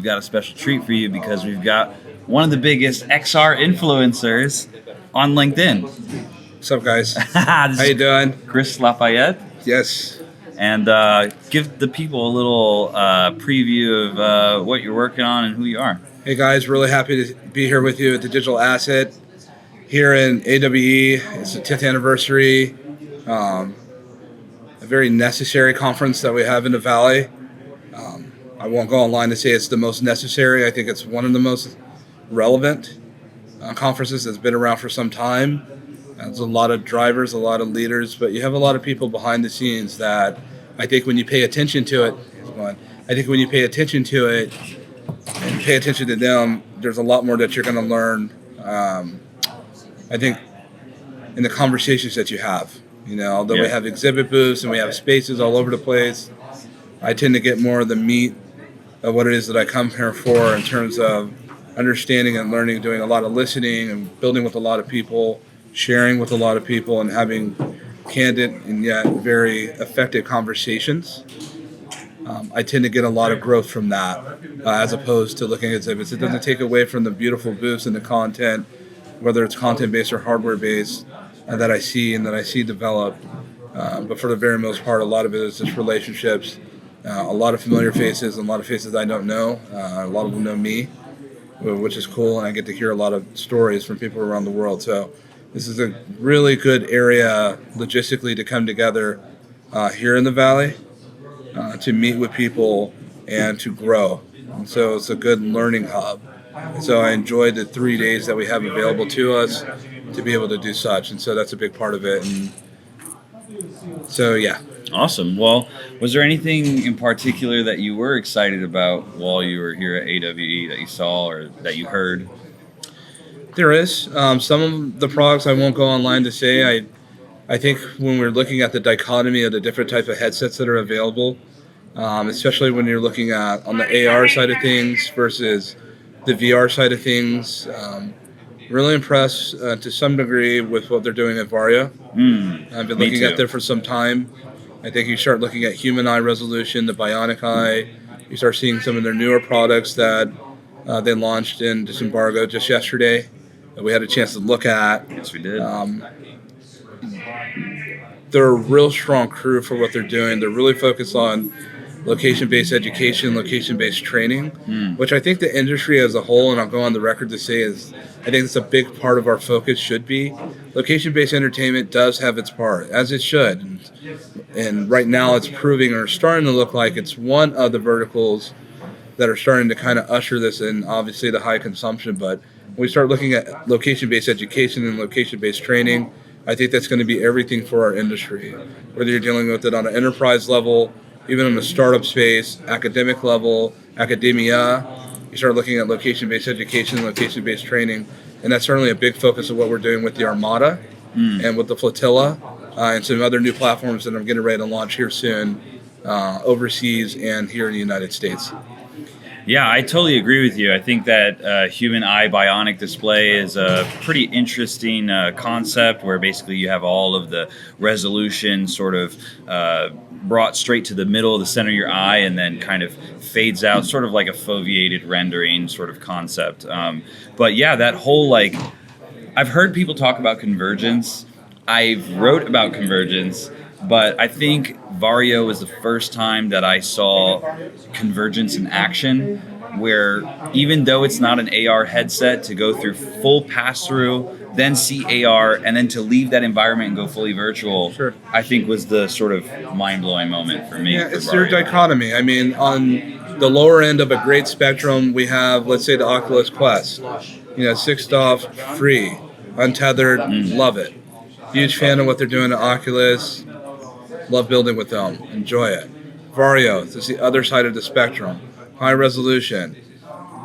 got a special treat for you because we've got one of the biggest XR influencers on LinkedIn. What's up, guys? How you doing? Chris LaFayette. Yes. And give the people a little preview of what you're working on and who you are. Hey, guys. Really happy to be here with you at the Digital Asset here in AWE. It's the 10th anniversary. A very necessary conference that we have in the Valley. I won't go online to say it's the most necessary. I think it's one of the most relevant conferences that's been around for some time. There's a lot of drivers, a lot of leaders, but you have a lot of people behind the scenes that I think when you pay attention to it, and pay attention to them, there's a lot more that you're going to learn. I think in the conversations that you have, although we have exhibit booths and we have spaces all over the place, I tend to get more of the meat of what it is that I come here for in terms of understanding and learning, doing a lot of listening and building with a lot of people, sharing with a lot of people, and having candid and yet very effective conversations. I tend to get a lot of growth from that as opposed to looking at exhibits. It doesn't take away from the beautiful booths and the content, whether it's content-based or hardware-based, that I see develop. But for the very most part, a lot of it is just relationships, a lot of familiar faces, and a lot of faces I don't know. A lot of them know me, which is cool, and I get to hear a lot of stories from people around the world. So this is a really good area logistically to come together here in the Valley to meet with people and to grow. And so it's a good learning hub. And so I enjoyed the 3 days that we have available to us to be able to do such. And so that's a big part of it. And so, yeah. Awesome. Well, was there anything in particular that you were excited about while you were here at AWE that you saw or that you heard? There is. Some of the products I won't go online to say. I think when we're looking at the dichotomy of the different type of headsets that are available, especially when you're looking at on the AR side of things versus the VR side of things, really impressed to some degree with what they're doing at Vario. I've been looking at there for some time. I think you start looking at human eye resolution, the bionic eye. You start seeing some of their newer products that they launched in Disembargo just yesterday that we had a chance to look at. Yes, we did. They're a real strong crew for what they're doing. They're really focused on location-based education, location-based training, which I think the industry as a whole, and I'll go on the record to say, is I think it's a big part of our focus should be. Location-based entertainment does have its part, as it should. And right now it's proving or starting to look like it's one of the verticals that are starting to kind of usher this in, obviously the high consumption, but when we start looking at location-based education and location-based training, I think that's going to be everything for our industry. Whether you're dealing with it on an enterprise level, even in the startup space, academic level, academia, you start looking at location-based education, location-based training, and that's certainly a big focus of what we're doing with the Armada and with the Flotilla and some other new platforms that I'm getting ready to launch here soon, overseas and here in the United States. Yeah, I totally agree with you. I think that human eye bionic display is a pretty interesting concept where basically you have all of the resolution sort of brought straight to the middle of the center of your eye and then kind of fades out, sort of like a foveated rendering sort of concept. But yeah, that whole I've heard people talk about convergence. I've wrote about convergence, but I think Vario was the first time that I saw convergence in action, where even though it's not an AR headset, to go through full pass-through, then see AR, and then to leave that environment and go fully virtual, I think was the sort of mind-blowing moment for me. Yeah, it's their dichotomy. I mean, on the lower end of a great spectrum, we have, let's say, the Oculus Quest. 6 off, free, untethered, love it. Huge fan of what they're doing at Oculus. Love building with them. Enjoy it. Vario, this is the other side of the spectrum. High resolution.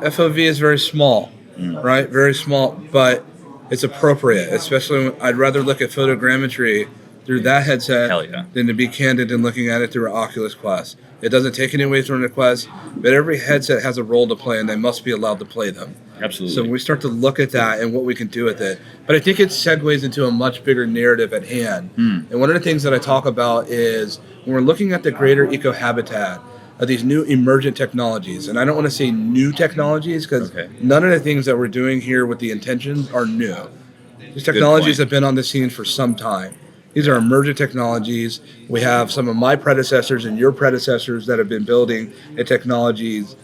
FOV is very small, right? Very small, but it's appropriate. Especially when I'd rather look at photogrammetry through that headset than to be candid and looking at it through an Oculus Quest. It doesn't take any away from the Quest, but every headset has a role to play, and they must be allowed to play them. Absolutely. So we start to look at that and what we can do with it. But I think it segues into a much bigger narrative at hand. And one of the things that I talk about is when we're looking at the greater eco-habitat of these new emergent technologies. And I don't want to say new technologies because none of the things that we're doing here with the intentions are new. These technologies have been on the scene for some time. These are emergent technologies. We have some of my predecessors and your predecessors that have been building the technologies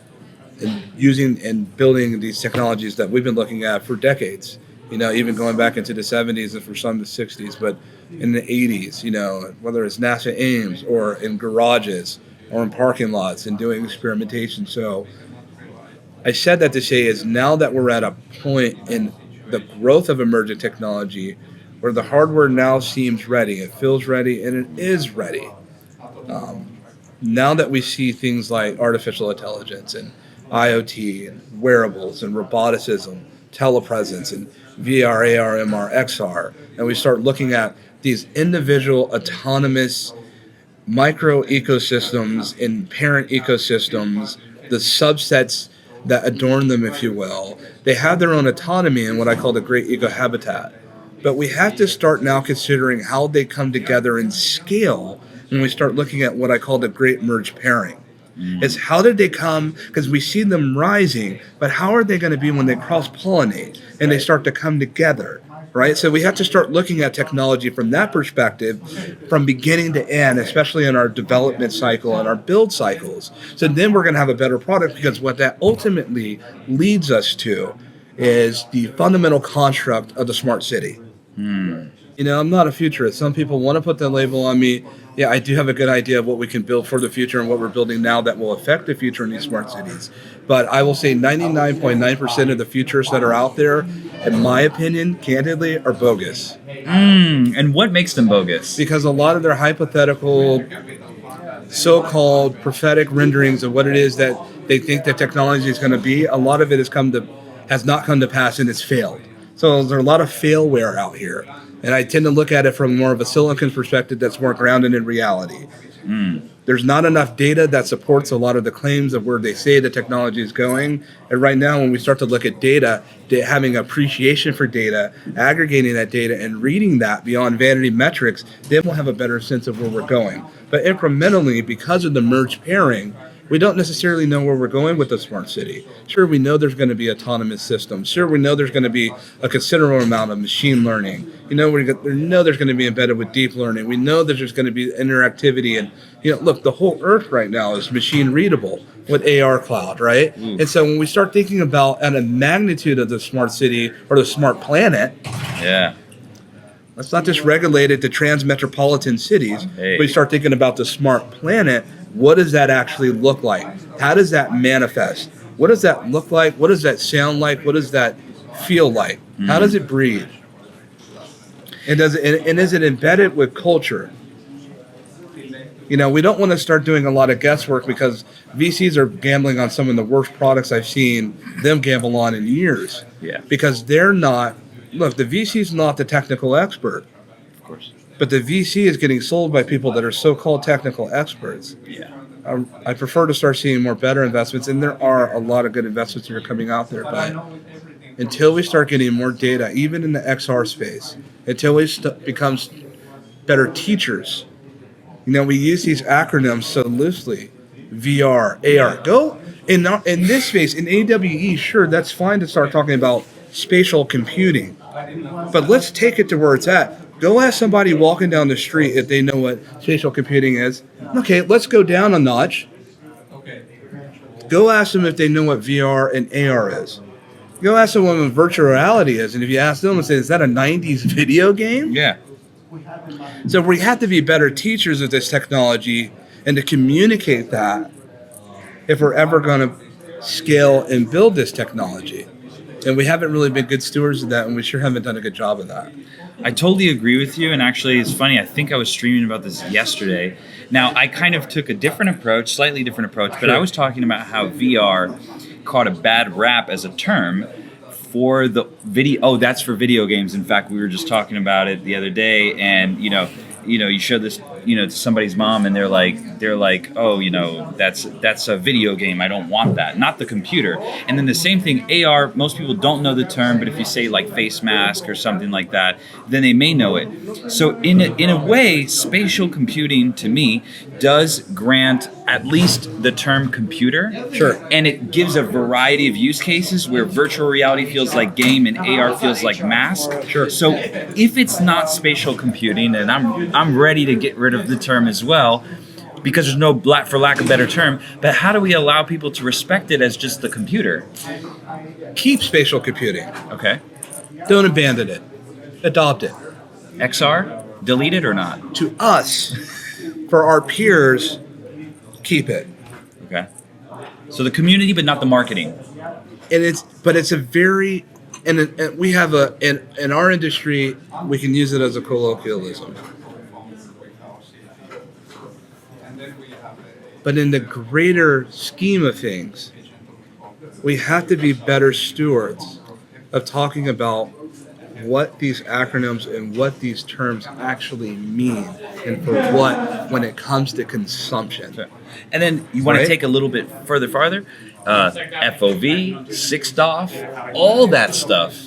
and using and building these technologies that we've been looking at for decades. Even going back into the 70s and for some the 60s, but in the 80s, whether it's NASA Ames or in garages or in parking lots and doing experimentation. So I said that to say is now that we're at a point in the growth of emergent technology where the hardware now seems ready, it feels ready, and it is ready. Now that we see things like artificial intelligence and IoT and wearables and roboticism, telepresence and VR, AR, MR, XR, and we start looking at these individual autonomous micro ecosystems and parent ecosystems, the subsets that adorn them, if you will, they have their own autonomy in what I call the great eco habitat. But we have to start now considering how they come together in scale when we start looking at what I call the great merge pairing. It's how did they come, because we see them rising, but how are they going to be when they cross-pollinate and they start to come together, right? So we have to start looking at technology from that perspective, from beginning to end, especially in our development cycle and our build cycles. So then we're going to have a better product, because what that ultimately leads us to is the fundamental construct of the smart city. I'm not a futurist. Some people want to put that label on me. Yeah, I do have a good idea of what we can build for the future and what we're building now that will affect the future in these smart cities. But I will say 99.9% of the futurists that are out there, in my opinion, candidly, are bogus. And what makes them bogus? Because a lot of their hypothetical, so-called prophetic renderings of what it is that they think that technology is going to be, a lot of it has not come to pass and it's failed. So there's a lot of failware out here. And I tend to look at it from more of a silicon perspective that's more grounded in reality. There's not enough data that supports a lot of the claims of where they say the technology is going. And right now, when we start to look at data, having appreciation for data, aggregating that data and reading that beyond vanity metrics, then we'll have a better sense of where we're going. But incrementally, because of the merge pairing, we don't necessarily know where we're going with the smart city. Sure, we know there's going to be autonomous systems. Sure, we know there's going to be a considerable amount of machine learning. We know there's going to be embedded with deep learning. We know that there's going to be interactivity. And, look, the whole earth right now is machine readable with AR cloud, right? And so when we start thinking about at a magnitude of the smart city or the smart planet, let's not just regulate it to transmetropolitan cities. We start thinking about the smart planet. What does that actually look like? How does that manifest? What does that look like? What does that sound like? What does that feel like? How does it breathe? And is it embedded with culture? We don't want to start doing a lot of guesswork, because VCs are gambling on some of the worst products I've seen them gamble on in years. Because they're not, look, the VC's not the technical expert. Of course. But the VC is getting sold by people that are so-called technical experts. I prefer to start seeing more better investments, and there are a lot of good investments that are coming out there. But until we start getting more data, even in the XR space, until we become better teachers, we use these acronyms so loosely. VR, AR. Go in this space, in AWE, sure, that's fine to start talking about spatial computing. But let's take it to where it's at. Go ask somebody walking down the street if they know what spatial computing is. Okay, let's go down a notch. Go ask them if they know what VR and AR is. Go ask someone what virtual reality is, and if you ask them and say, is that a 90s video game? So we have to be better teachers of this technology and to communicate that if we're ever going to scale and build this technology. And we haven't really been good stewards of that, and we sure haven't done a good job of that. I totally agree with you, and actually it's funny, I think I was streaming about this yesterday. Now, I kind of took a different approach, slightly different approach, but I was talking about how VR caught a bad rap as a term for the video. Oh, that's for video games. In fact, we were just talking about it the other day, and you showed this to somebody's mom, and they're like, oh, that's a video game. I don't want that. Not the computer. And then the same thing, AR. Most people don't know the term, but if you say like face mask or something like that, then they may know it. So in a way, spatial computing to me does grant at least the term computer. Sure. And it gives a variety of use cases where virtual reality feels like game and AR feels like mask. Sure. So if it's not spatial computing, and I'm ready to get rid of the term as well, because there's no for lack of a better term, but how do we allow people to respect it as just the computer? Keep spatial computing. Okay. Don't abandon it. Adopt it. XR? Delete it or not? To us, for our peers, keep it. Okay. So the community, but not the marketing. And it's a very, and we have in our industry, we can use it as a colloquialism. But in the greater scheme of things, we have to be better stewards of talking about what these acronyms and what these terms actually mean, and for what when it comes to consumption. Sure. And then you want to take a little bit farther. FOV, 6DOF, all that stuff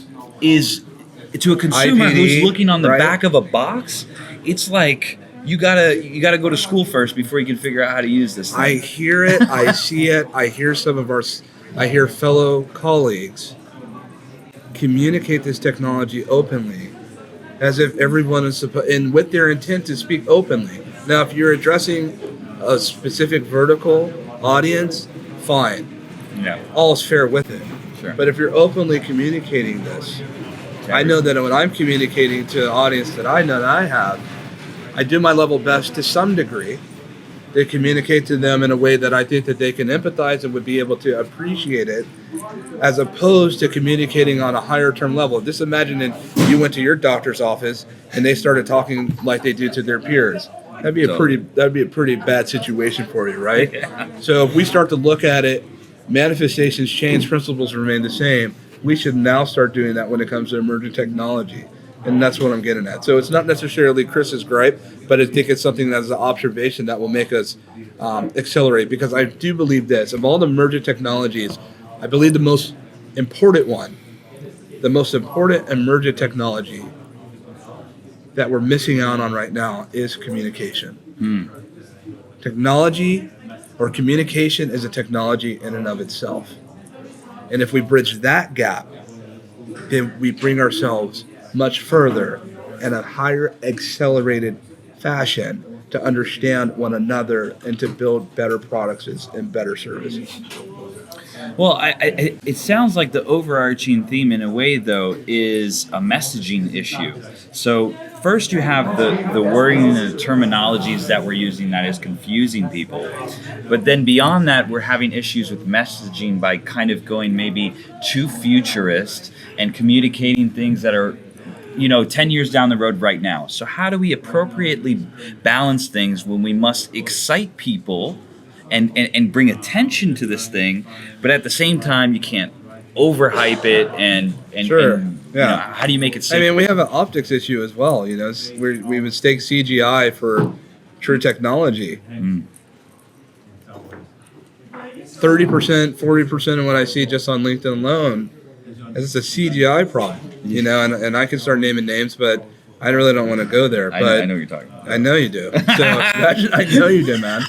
is, to a consumer IPD, who's looking on the right? back of a box, it's like you gotta go to school first before you can figure out how to use this thing. I hear it, I see it, I hear I hear fellow colleagues communicate this technology openly, as if everyone is supposed, and with their intent to speak openly. Now, if you're addressing a specific vertical audience, fine. Yeah. All's fair with it. Sure. But if you're openly communicating this, I know that when I'm communicating to an audience that I know that I have, I do my level best to some degree to communicate to them in a way that I think that they can empathize and would be able to appreciate it, as opposed to communicating on a higher term level. Just imagine if you went to your doctor's office and they started talking like they do to their peers. That'd be a pretty bad situation for you, right? Yeah. So if we start to look at it, manifestations change, principles remain the same. We should now start doing that when it comes to emerging technology. And that's what I'm getting at. So it's not necessarily Chris's gripe, but I think it's something that's an observation that will make us accelerate. Because I do believe this. Of all the emerging technologies, I believe the most important emergent technology that we're missing out on right now is communication. Technology or communication is a technology in and of itself. And if we bridge that gap, then we bring ourselves much further in a higher accelerated fashion to understand one another and to build better products and better services. Well, it sounds like the overarching theme in a way, though, is a messaging issue. So first you have the wording and the terminologies that we're using that is confusing people. But then beyond that, we're having issues with messaging by kind of going maybe too futurist and communicating things that are 10 years down the road right now. So how do we appropriately balance things when we must excite people and bring attention to this thing, but at the same time you can't overhype it and Sure. How do you make it safe? I mean, we have an optics issue as well. We mistake CGI for true technology. 30%, 40% of what I see just on LinkedIn alone is a CGI problem. And I can start naming names, but I really don't want to go there. But I know what you're talking about. I know you do. So I know you do, man,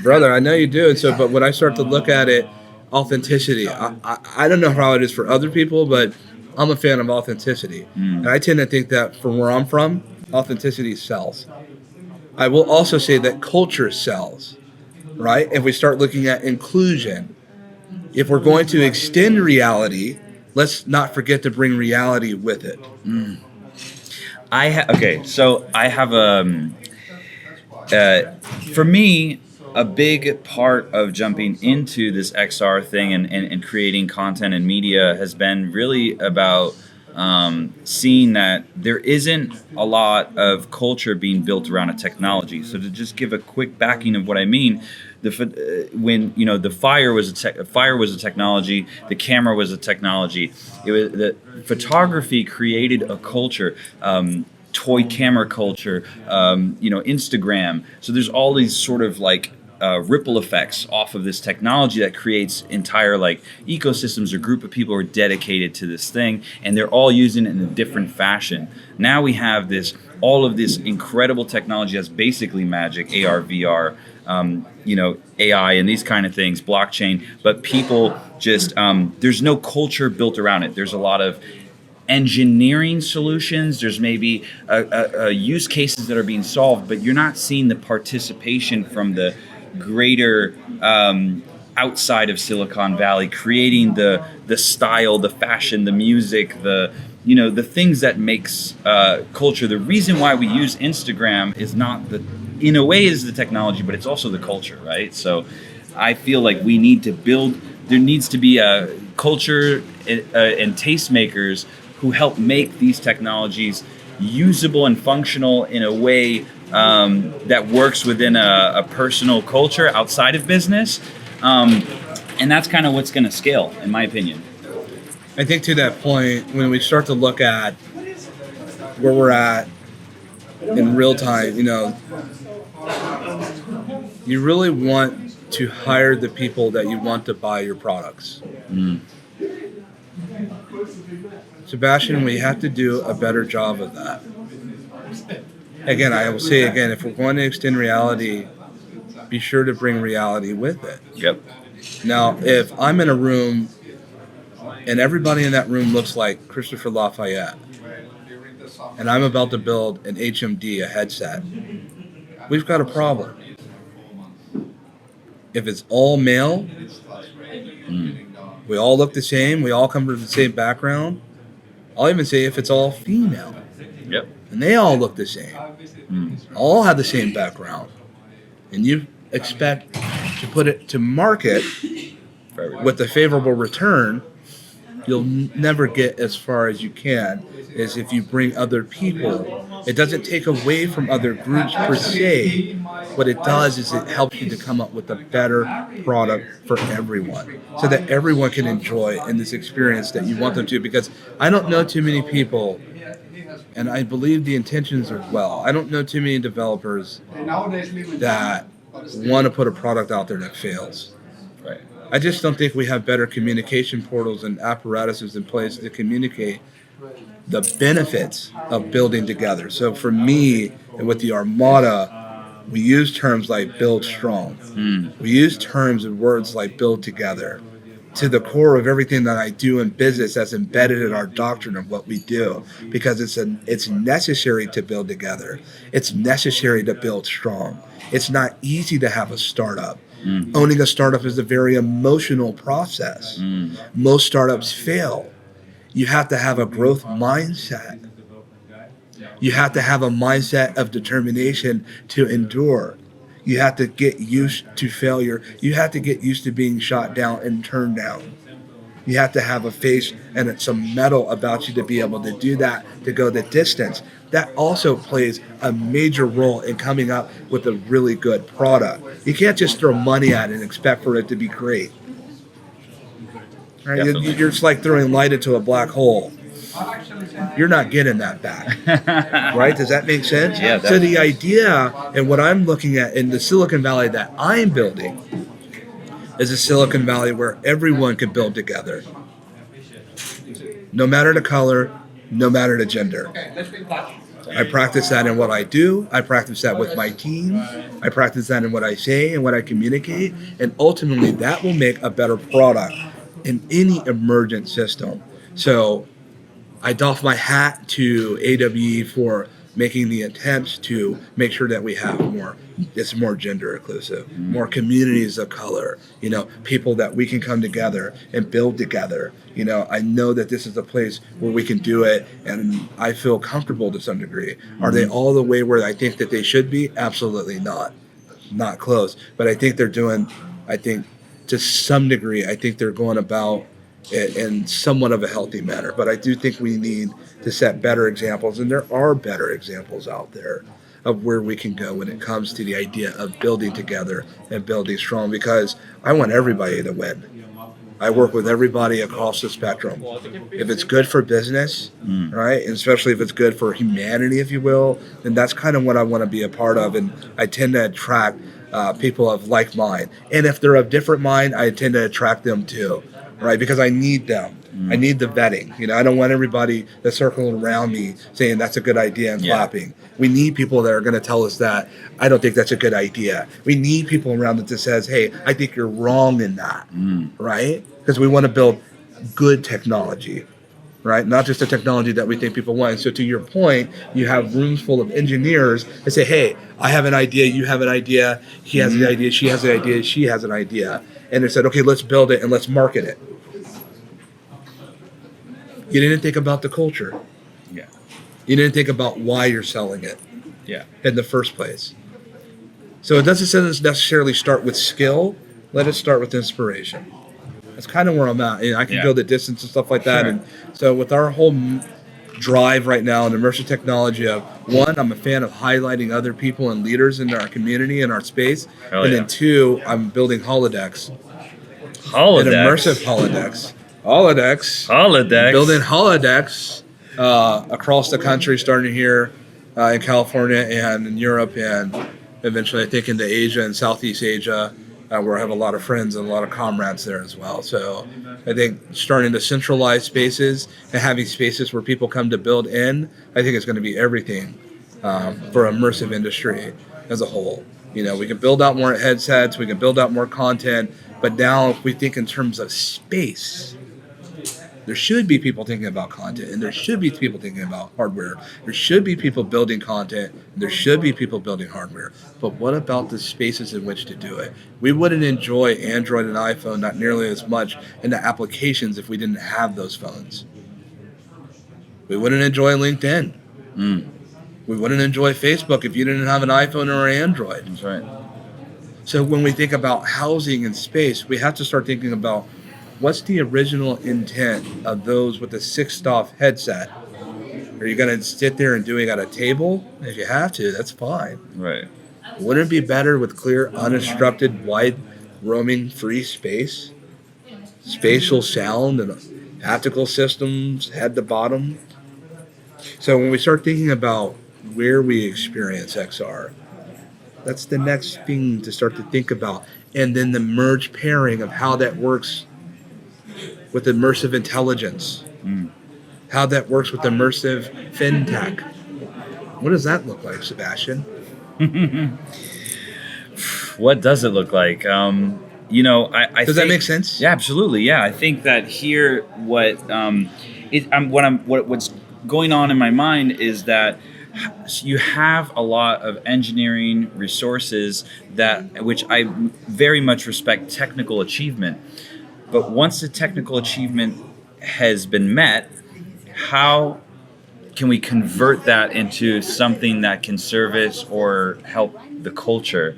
brother. I know you do. And so, but when I start to look at it, authenticity. I don't know how it is for other people, but I'm a fan of authenticity, and I tend to think that from where I'm from, authenticity sells. I will also say that culture sells, right? If we start looking at inclusion, if we're going to extend reality, let's not forget to bring reality with it. So I have for me, a big part of jumping into this XR thing and creating content and media has been really about seeing that there isn't a lot of culture being built around a technology. So to just give a quick backing of what I mean, when the fire was a technology, the camera was a technology. It was the photography created a culture. toy camera culture, Instagram. So there's all these sort of like ripple effects off of this technology that creates entire like ecosystems or group of people who are dedicated to this thing, and they're all using it in a different fashion. Now we have all of this incredible technology that's basically magic, AR, VR, AI and these kind of things, blockchain, but people just, there's no culture built around it. There's a lot of engineering solutions. There's maybe use cases that are being solved, but you're not seeing the participation from the greater outside of Silicon Valley, creating the style, the fashion, the music, the things that makes culture. The reason why we use Instagram is not in a way is the technology, but it's also the culture, right? So I feel like we need to there needs to be a culture and tastemakers who help make these technologies usable and functional in a way that works within a personal culture outside of business. And that's kind of what's going to scale, in my opinion. I think to that point, when we start to look at where we're at in real time, you really want to hire the people that you want to buy your products. Sebastian, we have to do a better job of that. Again, I will say again, if we're going to extend reality, be sure to bring reality with it. Yep. Now, if I'm in a room and everybody in that room looks like Christopher LaFayette, and I'm about to build an HMD, a headset, we've got a problem. If it's all male, we all look the same, we all come from the same background. I'll even say if it's all female. Yep. And they all look the same. All have the same background. And you expect to put it to market with a favorable return, you'll never get as far as you can as if you bring other people. It doesn't take away from other groups per se. What it does is it helps you to come up with a better product for everyone so that everyone can enjoy in this experience that you want them to. Because I don't know too many people, and I believe the intentions are well, I don't know too many developers that want to put a product out there that fails. Right. I just don't think we have better communication portals and apparatuses in place to communicate the benefits of building together. So for me, and with the Armada, we use terms like build strong. We use terms and words like build together. To the core of everything that I do in business, that's embedded in our doctrine of what we do, because it's necessary to build together. It's necessary to build strong. It's not easy to have a startup. Owning a startup is a very emotional process. Most startups fail. You have to have a growth mindset. You have to have a mindset of determination to endure. You have to get used to failure. You have to get used to being shot down and turned down. You have to have a face and some metal about you to be able to do that, to go the distance. That also plays a major role in coming up with a really good product. You can't just throw money at it and expect for it to be great. Right? You're just like throwing light into a black hole. You're not getting that back. Right? Does that make sense? Yeah. So the idea and what I'm looking at in the Silicon Valley that I'm building is a Silicon Valley where everyone can build together. No matter the color, no matter the gender. I practice that in what I do. I practice that with my team. I practice that in what I say and what I communicate. And ultimately, that will make a better product in any emergent system. So I doff my hat to AWE for making the attempts to make sure that we have it's more gender inclusive, more communities of color, people that we can come together and build together. I know that this is a place where we can do it, and I feel comfortable to some degree. Are they all the way where I think that they should be? Absolutely not. Not close. But I think to some degree, I think they're going about it in somewhat of a healthy manner. But I do think we need to set better examples, and there are better examples out there of where we can go when it comes to the idea of building together and building strong, because I want everybody to win. I work with everybody across the spectrum. If it's good for business, right, and especially if it's good for humanity, if you will, then that's kind of what I want to be a part of. And I tend to attract people of like mind. And if they're of different mind, I tend to attract them too, right, because I need them. I need the vetting. I don't want everybody that's circling around me saying that's a good idea and clapping. We need people that are going to tell us that I don't think that's a good idea. We need people around that says, hey, I think you're wrong in that, right? Because we want to build good technology, right? Not just the technology that we think people want. So to your point, you have rooms full of engineers that say, hey, I have an idea, you have an idea, he has an idea, she has an idea, she has an idea. And they said, okay, let's build it and let's market it. You didn't think about the culture. Yeah. You didn't think about why you're selling it. Yeah. In the first place. So it doesn't necessarily start with skill. Let it start with inspiration. That's kind of where I'm at. I can go the distance and stuff like that. Sure. And so with our whole drive right now in immersive technology of, one, I'm a fan of highlighting other people and leaders in our community and our space. And then two, I'm building holodecks. An immersive holodecks. Building holodecks across the country, starting here in California and in Europe, and eventually I think into Asia and Southeast Asia, where I have a lot of friends and a lot of comrades there as well. So I think starting to centralize spaces and having spaces where people come to build in, I think it's going to be everything for immersive industry as a whole. We can build out more headsets, we can build out more content, but now if we think in terms of space, there should be people thinking about content, and there should be people thinking about hardware. There should be people building content, and there should be people building hardware. But what about the spaces in which to do it? We wouldn't enjoy Android and iPhone not nearly as much in the applications if we didn't have those phones. We wouldn't enjoy LinkedIn. We wouldn't enjoy Facebook if you didn't have an iPhone or an Android. That's right. So when we think about housing and space, we have to start thinking about what's the original intent of those with the 6-stop headset? Are you going to sit there and do it at a table? If you have to, that's fine. Right. Wouldn't it be better with clear, uninterrupted, wide, roaming, free space? Spatial sound and haptical systems, head to bottom. So when we start thinking about where we experience XR, that's the next thing to start to think about. And then the merge pairing of how that works with immersive intelligence, how that works with immersive fintech. What does that look like, Sebastian? What does it look like? I does that make sense? Yeah, absolutely. Yeah, I think that here, what's going on in my mind is that you have a lot of engineering resources which I very much respect technical achievement. But once the technical achievement has been met, how can we convert that into something that can service or help the culture,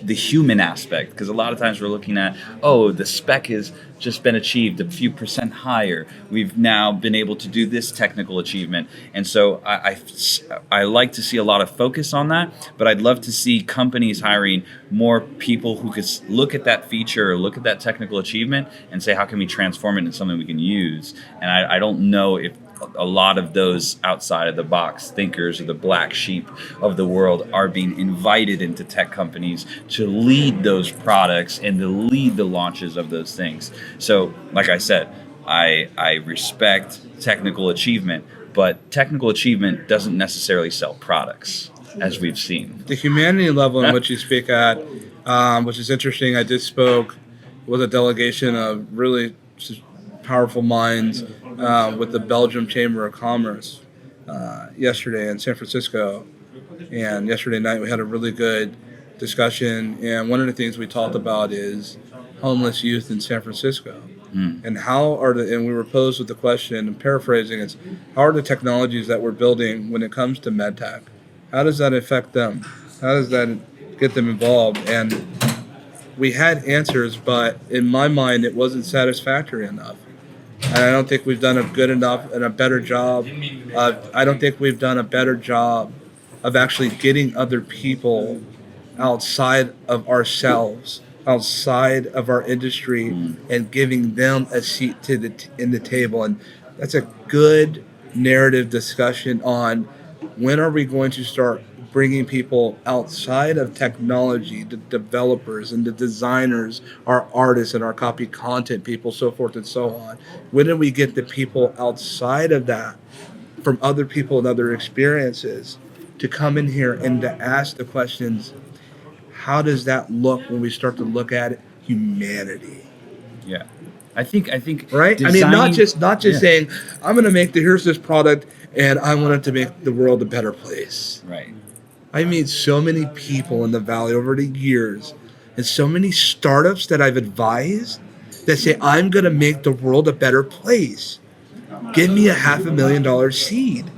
the human aspect? Because a lot of times we're looking at, the spec has just been achieved a few percent higher. We've now been able to do this technical achievement. And so I like to see a lot of focus on that, but I'd love to see companies hiring more people who could look at that feature or look at that technical achievement and say, how can we transform it into something we can use? And I don't know if a lot of those outside of the box thinkers or the black sheep of the world are being invited into tech companies to lead those products and to lead the launches of those things. So, like I said, I respect technical achievement, but technical achievement doesn't necessarily sell products, as we've seen. The humanity level in which you speak at, which is interesting, I just spoke with a delegation of really powerful minds with the Belgium Chamber of Commerce yesterday in San Francisco. And yesterday night we had a really good discussion. And one of the things we talked about is homeless youth in San Francisco. And and we were posed with the question, and paraphrasing, it's how are the technologies that we're building when it comes to medtech? How does that affect them? How does that get them involved? And we had answers, but in my mind, it wasn't satisfactory enough. And I don't think we've done a good enough and a better job. I don't think we've done a better job of actually getting other people outside of ourselves outside of our industry and giving them a seat to in the table. And that's a good narrative discussion on when are we going to start bringing people outside of technology, the developers and the designers, our artists and our copy content people, so forth and so on. When do we get the people outside of that, from other people and other experiences, to come in here and to ask the questions, how does that look when we start to look at it? Humanity. Yeah. I think right. I mean, not just saying I'm going to here's this product and I want it to make the world a better place. Right. I meet so many people in the Valley over the years, and so many startups that I've advised that say I'm going to make the world a better place. Give me a $500,000 seed.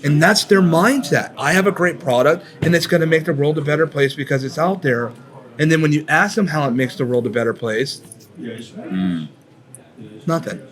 And that's their mindset. I have a great product and it's going to make the world a better place because it's out there. And then when you ask them how it makes the world a better place, nothing.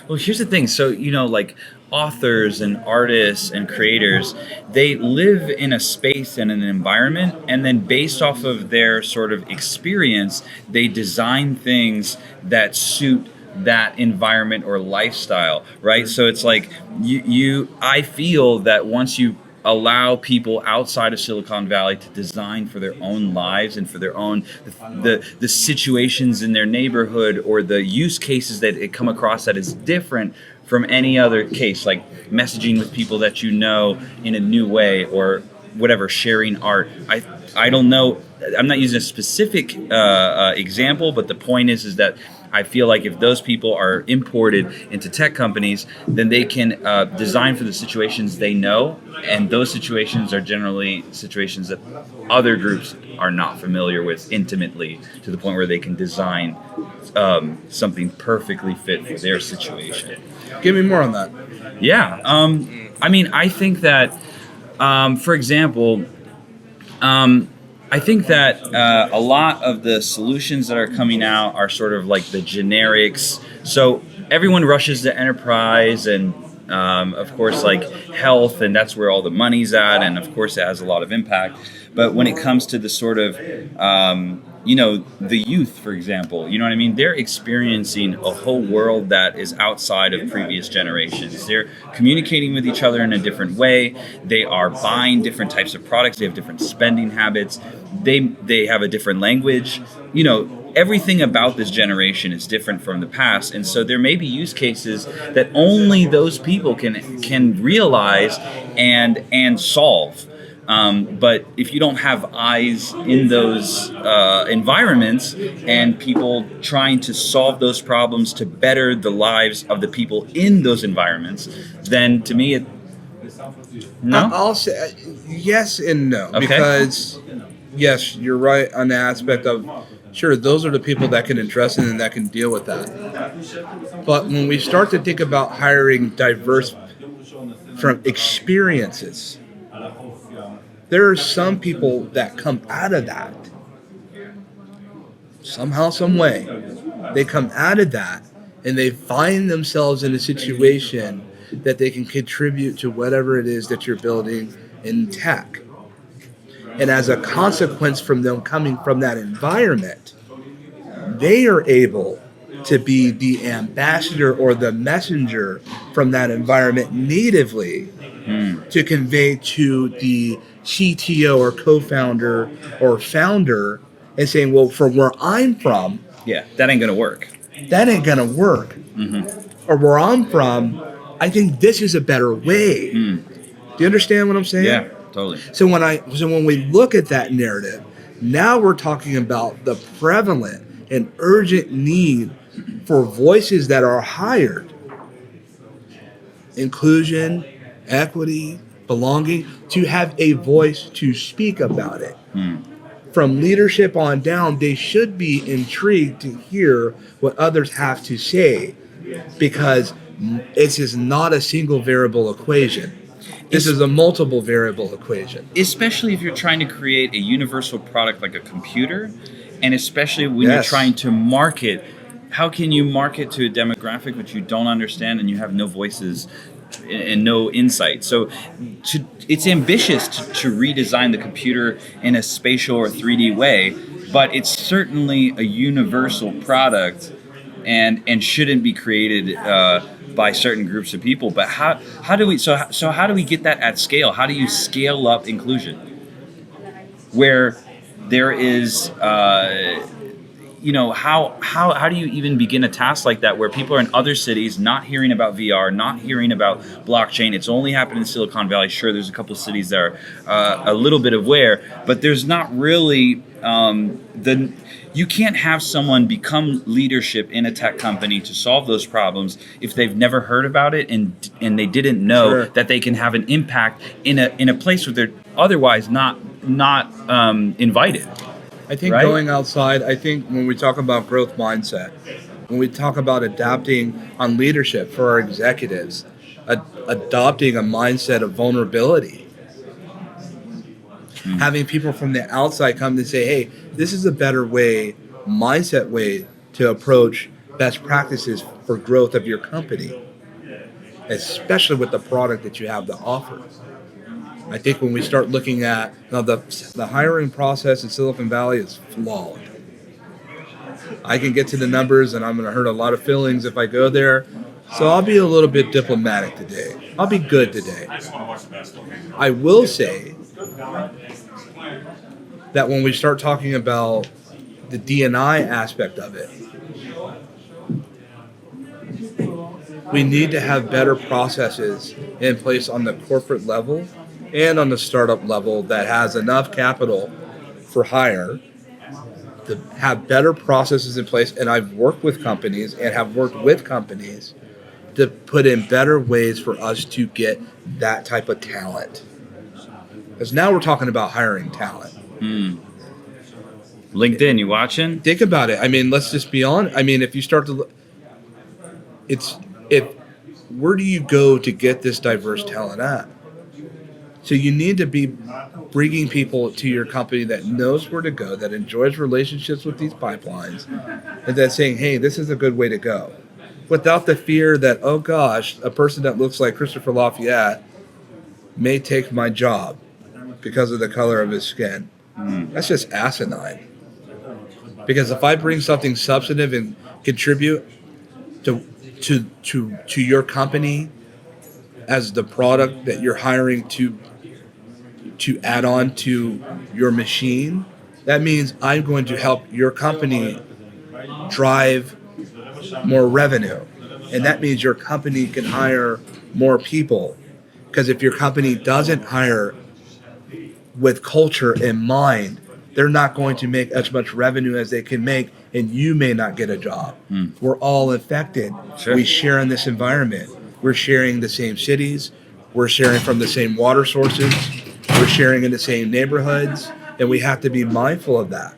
Well, here's the thing. So, like authors and artists and creators, they live in a space and an environment, and then based off of their sort of experience, they design things that suit that environment or lifestyle, right? So it's like I feel that once you allow people outside of Silicon Valley to design for their own lives and for their own the situations in their neighborhood or the use cases that it come across that is different from any other case, like messaging with people that in a new way or whatever, sharing art. I don't know, I'm not using a specific example, but the point is that I feel like if those people are imported into tech companies, then they can design for the situations they know, and those situations are generally situations that other groups are not familiar with intimately, to the point where they can design something perfectly fit for their situation. Give me more on that. Yeah. I mean, I think that, for example, I think that a lot of the solutions that are coming out are sort of like the generics. So everyone rushes to enterprise and, of course, like health, and that's where all the money's at. And of course, it has a lot of impact. But when it comes to the sort of, the youth, for example, you know what I mean? They're experiencing a whole world that is outside of previous generations. They're communicating with each other in a different way. They are buying different types of products. They have different spending habits. They have a different language. Everything about this generation is different from the past, and so there may be use cases that only those people can realize and solve. But if you don't have eyes in those environments and people trying to solve those problems to better the lives of the people in those environments, then to me, I'll say yes and no. Okay. Because yes, you're right on the aspect of, sure, those are the people that can address it and that can deal with that. But when we start to think about hiring diverse from experiences, there are some people that come out of that. Somehow, some way, they come out of that and they find themselves in a situation that they can contribute to whatever it is that you're building in tech. And as a consequence from them coming from that environment, they are able to be the ambassador or the messenger from that environment natively to convey to the CTO or co-founder or founder and saying, well, from where I'm from, that ain't gonna work. That ain't gonna work. Mm-hmm. Or where I'm from, I think this is a better way. Do you understand what I'm saying? Yeah, totally. So when we look at that narrative, now we're talking about the prevalent and urgent need for voices that are hired. Inclusion, equity, belonging, to have a voice to speak about it. From leadership on down, they should be intrigued to hear what others have to say, because this is not a single variable equation. This is a multiple variable equation. Especially if you're trying to create a universal product like a computer, and especially when you're trying to market. How can you market to a demographic which you don't understand and you have no voices and no insight. So it's ambitious to redesign the computer in a spatial or 3D way, but it's certainly a universal product and shouldn't be created by certain groups of people. But how do we how do we get that at scale? How do you scale up inclusion where there is how do you even begin a task like that where people are in other cities not hearing about VR, not hearing about blockchain? It's only happened in Silicon Valley. Sure, there's a couple of cities that are a little bit aware, but there's not really you can't have someone become leadership in a tech company to solve those problems if they've never heard about it and they didn't know Sure. that they can have an impact in a place where they're otherwise not invited. I think Right? going outside, I think when we talk about growth mindset, when we talk about adapting on leadership for our executives, adopting a mindset of vulnerability, having people from the outside come and say, hey, this is a better way, mindset way to approach best practices for growth of your company, especially with the product that you have to offer. I think when we start looking at the hiring process in Silicon Valley is flawed. I can get to the numbers and I'm going to hurt a lot of feelings if I go there. So I'll be a little bit diplomatic today. I'll be good today. I will say that when we start talking about the D&I aspect of it, we need to have better processes in place on the corporate level and on the startup level that has enough capital for hire to have better processes in place. And I've worked with companies and have worked with companies to put in better ways for us to get that type of talent. Because now we're talking about hiring talent. LinkedIn, you watching? Think about it. I mean, let's just be honest. I mean, if you start to look, where do you go to get this diverse talent at? So you need to be bringing people to your company that knows where to go, that enjoys relationships with these pipelines, and that's saying, hey, this is a good way to go. Without the fear that, oh gosh, a person that looks like Christopher LaFayette may take my job because of the color of his skin. That's just asinine. Because if I bring something substantive and contribute to your company as the product that you're hiring to add on to your machine, that means I'm going to help your company drive more revenue. And that means your company can hire more people. Because if your company doesn't hire with culture in mind, they're not going to make as much revenue as they can make, and you may not get a job. We're all affected. Sure. We share in this environment. We're sharing the same cities. We're sharing from the same water sources. We're sharing in the same neighborhoods, and we have to be mindful of that,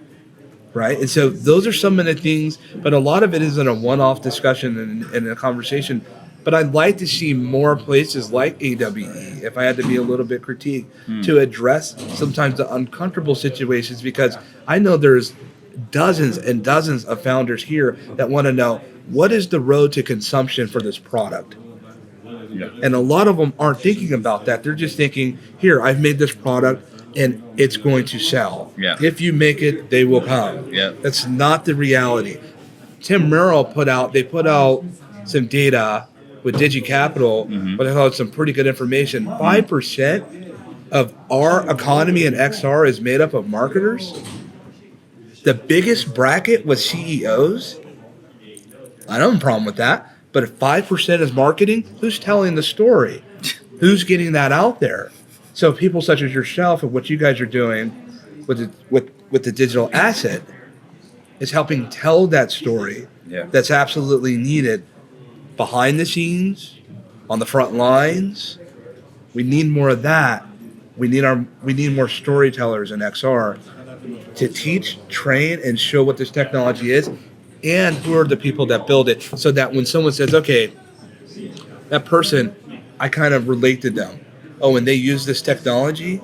right? And so those are some of the things, but a lot of it isn't a one-off discussion and a conversation. But I'd like to see more places like AWE, if I had to be a little bit critiqued, to address sometimes the uncomfortable situations, because I know there's dozens and dozens of founders here that want to know, what is the road to consumption for this product? Yeah. And a lot of them aren't thinking about that. They're just thinking, here, I've made this product and it's going to sell. Yeah. If you make it, they will come. Yeah. That's not the reality. Tim Merrill put out some data with DigiCapital, but I thought some pretty good information. 5% of our economy in XR is made up of marketers. The biggest bracket was CEOs. I don't have a problem with that. But if 5% is marketing, who's telling the story? Who's getting that out there? So people such as yourself and what you guys are doing with the digital asset is helping tell that story. Yeah. That's absolutely needed behind the scenes, on the front lines. We need more of that. We need more storytellers in XR to teach, train, and show what this technology is, and who are the people that build it, so that when someone says, okay, that person, I kind of relate to them. Oh, and they use this technology,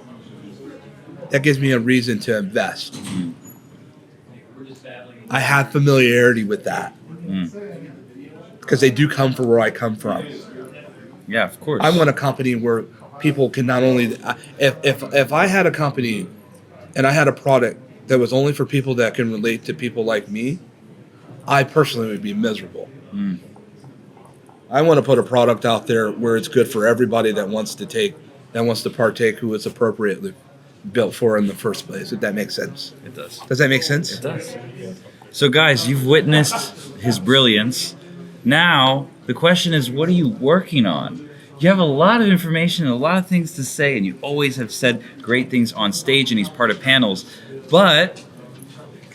that gives me a reason to invest. I have familiarity with that. Because they do come from where I come from. Yeah, of course. I want a company where people can not only if I had a company and I had a product that was only for people that can relate to people like me, I personally would be miserable. I want to put a product out there where it's good for everybody that wants to partake, who it's appropriately built for in the first place. If that makes sense. It does. Does that make sense? It does. So, guys, you've witnessed his brilliance. Now, the question is, what are you working on? You have a lot of information and a lot of things to say, and you always have said great things on stage, and he's part of panels. But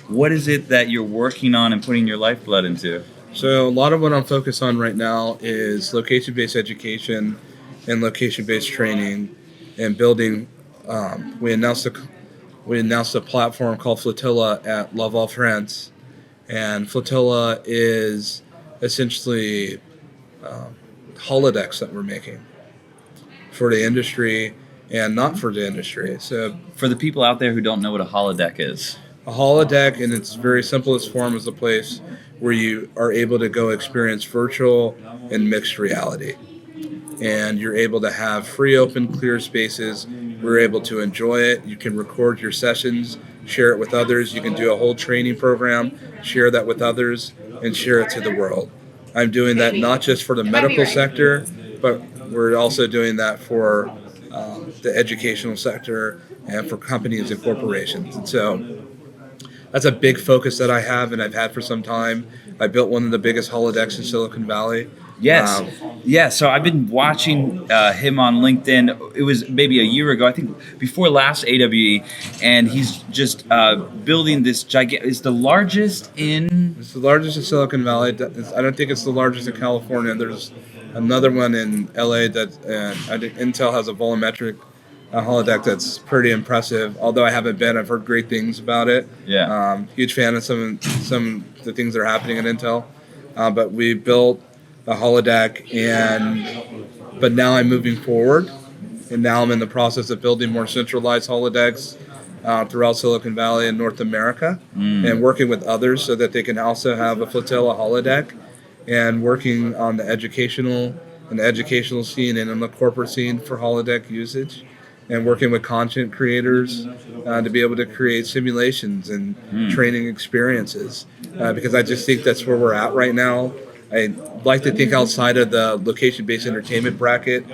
what is it that you're working on and putting your lifeblood into? So a lot of what I'm focused on right now is location-based education and location-based training and building. We announced a platform called Flotilla at Laval, France, and Flotilla is essentially holodecks that we're making for the industry and not for the industry. So For the people out there who don't know what a holodeck is. a holodeck, in its very simplest form, is a place where you are able to go experience virtual and mixed reality. And you're able to have free, open, clear spaces. We're able to enjoy it. You can record your sessions, share it with others. You can do a whole training program, share that with others, and share it to the world. I'm doing that not just for the medical sector, but we're also doing that for the educational sector and for companies and corporations. And so that's a big focus that I have and I've had for some time. I built one of the biggest holodecks in Silicon Valley. Yes. Yeah, so I've been watching him on LinkedIn. It was maybe a year ago, I think before last AWE, and he's just building this gigantic. It's the largest in. It's the largest in Silicon Valley. I don't think it's the largest in California. There's another one in LA that I think Intel has a volumetric holodeck that's pretty impressive. Although I haven't been, I've heard great things about it. Yeah. Huge fan of some of the things that are happening at Intel. But we built a holodeck, but now I'm moving forward, and now I'm in the process of building more centralized holodecks throughout Silicon Valley and North America, and working with others so that they can also have a Flotilla holodeck, and working on the educational scene and in the corporate scene for holodeck usage, and working with content creators to be able to create simulations and training experiences, because I just think that's where we're at right now. I like to think outside of the location-based entertainment bracket,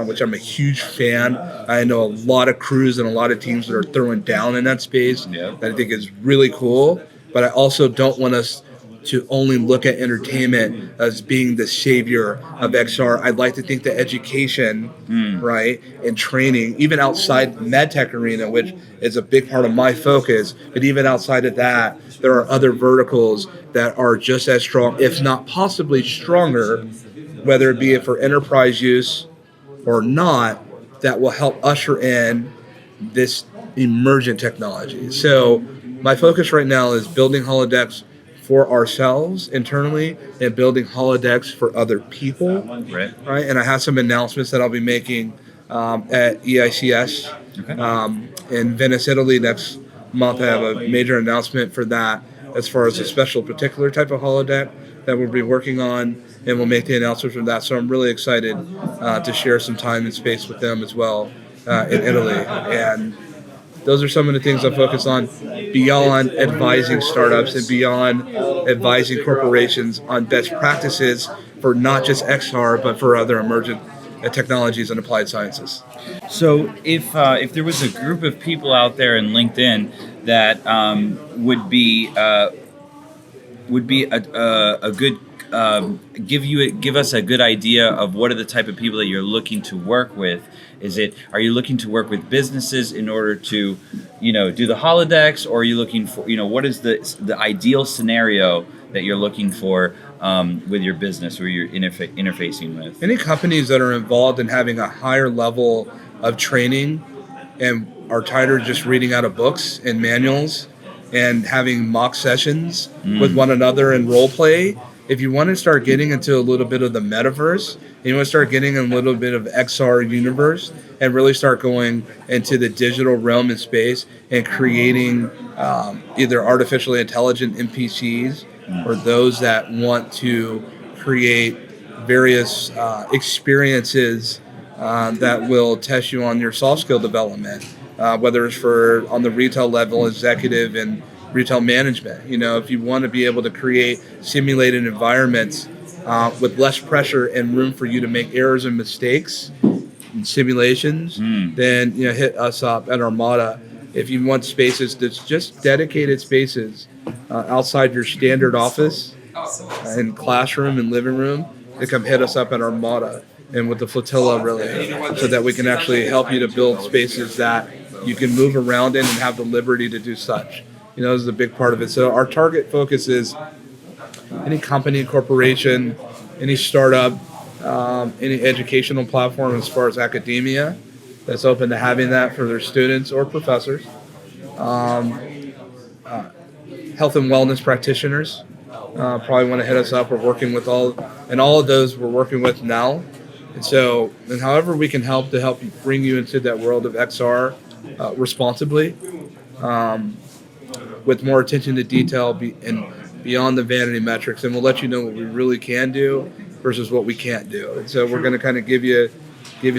which I'm a huge fan. I know a lot of crews and a lot of teams that are throwing down in that space that I think is really cool. But I also don't want us to only look at entertainment as being the savior of XR. I'd like to think that education, right, and training, even outside medtech arena, which is a big part of my focus, but even outside of that, there are other verticals that are just as strong, if not possibly stronger, whether it be for enterprise use or not, that will help usher in this emergent technology. So my focus right now is building holodecks for ourselves internally and building holodecks for other people. Right. And I have some announcements that I'll be making at EICS in Venice, Italy next month. I have a major announcement for that as far as a special particular type of holodeck that we'll be working on, and we'll make the announcement for that. So I'm really excited to share some time and space with them as well in Italy. And those are some of the things I'm focused on beyond advising startups and beyond advising corporations on best practices for not just XR, but for other emergent technologies and applied sciences. So if there was a group of people out there in LinkedIn that would be a good give us a good idea of what are the type of people that you're looking to work with. Are you looking to work with businesses in order to, do the holodecks, or are you looking for, what is the ideal scenario that you're looking for with your business or you're interfacing with? Any companies that are involved in having a higher level of training and are tired of just reading out of books and manuals and having mock sessions with one another and role play. If you want to start getting into a little bit of the metaverse, and you want to start getting in a little bit of XR universe and really start going into the digital realm and space and creating either artificially intelligent NPCs or those that want to create various experiences that will test you on your soft skill development, whether it's for on the retail level, executive and retail management. You know, if you want to be able to create simulated environments with less pressure and room for you to make errors and mistakes and simulations, then hit us up at Armada. If you want spaces that's just dedicated spaces outside your standard office and classroom and living room, to come hit us up at Armada and with the flotilla, really, so that we can actually help you to build spaces that you can move around in and have the liberty to do such. This is a big part of it. So our target focus is any company, corporation, any startup, any educational platform as far as academia that's open to having that for their students or professors. Health and wellness practitioners probably want to hit us up. We're working with all of those we're working with now. And however we can help bring you into that world of XR responsibly, with more attention to detail and beyond the vanity metrics, and we'll let you know what we really can do versus what we can't do. And so we're going to kind of give you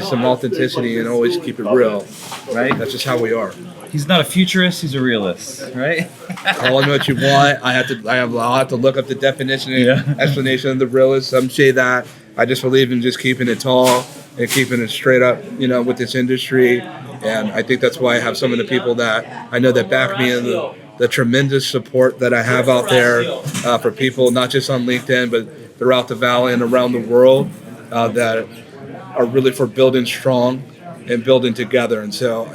some authenticity and always keep it real, right? That's just how we are. He's not a futurist; he's a realist, right? Call him what you want. I'll have to look up the definition and explanation of the realist. Some say that. I just believe in just keeping it tall and keeping it straight up, with this industry. And I think that's why I have some of the people that I know that back me and the tremendous support that I have out there for people, not just on LinkedIn, but throughout the Valley and around the world, that are really for building strong and building together. And so,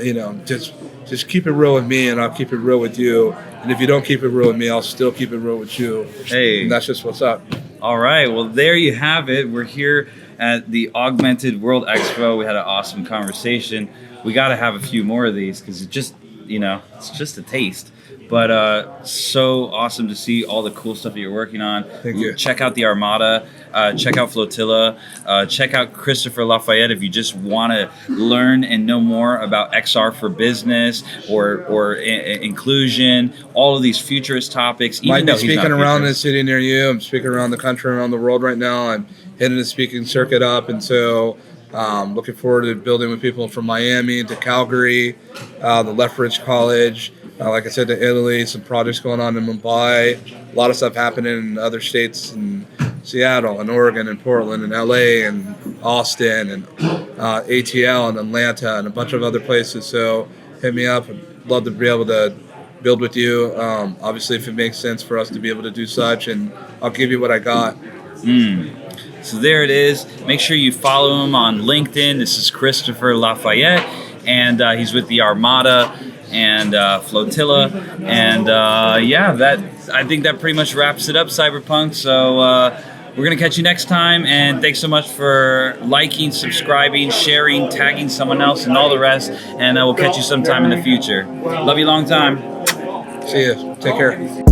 just keep it real with me and I'll keep it real with you. And if you don't keep it real with me, I'll still keep it real with you. Hey. And that's just what's up. All right. Well, there you have it. We're here at the Augmented World Expo. We had an awesome conversation. We got to have a few more of these because it's just a taste. But so awesome to see all the cool stuff that you're working on. Thank you. Check out the Armada. Check out Flotilla. Check out Christopher LaFayette if you just want to learn and know more about XR for business or inclusion. All of these futurist topics. Might be speaking around in a city near you. I'm speaking around the country, around the world right now. I'm hitting the speaking circuit up, and so looking forward to building with people from Miami to Calgary, the Lethbridge College. Like I said, to Italy, some projects going on in Mumbai, a lot of stuff happening in other states, in Seattle and Oregon and Portland and LA and Austin and ATL and Atlanta and a bunch of other places. So hit me up. I'd love to be able to build with you. Obviously, if it makes sense for us to be able to do such, and I'll give you what I got. So there it is. Make sure you follow him on LinkedIn. This is Christopher LaFayette, and he's with the Armada and Flotilla, and I think that pretty much wraps it up, Cyberpunk. So we're gonna catch you next time, and thanks so much for liking, subscribing, sharing, tagging someone else, and all the rest. And we'll catch you sometime in the future. Love you long time. See you. Take care.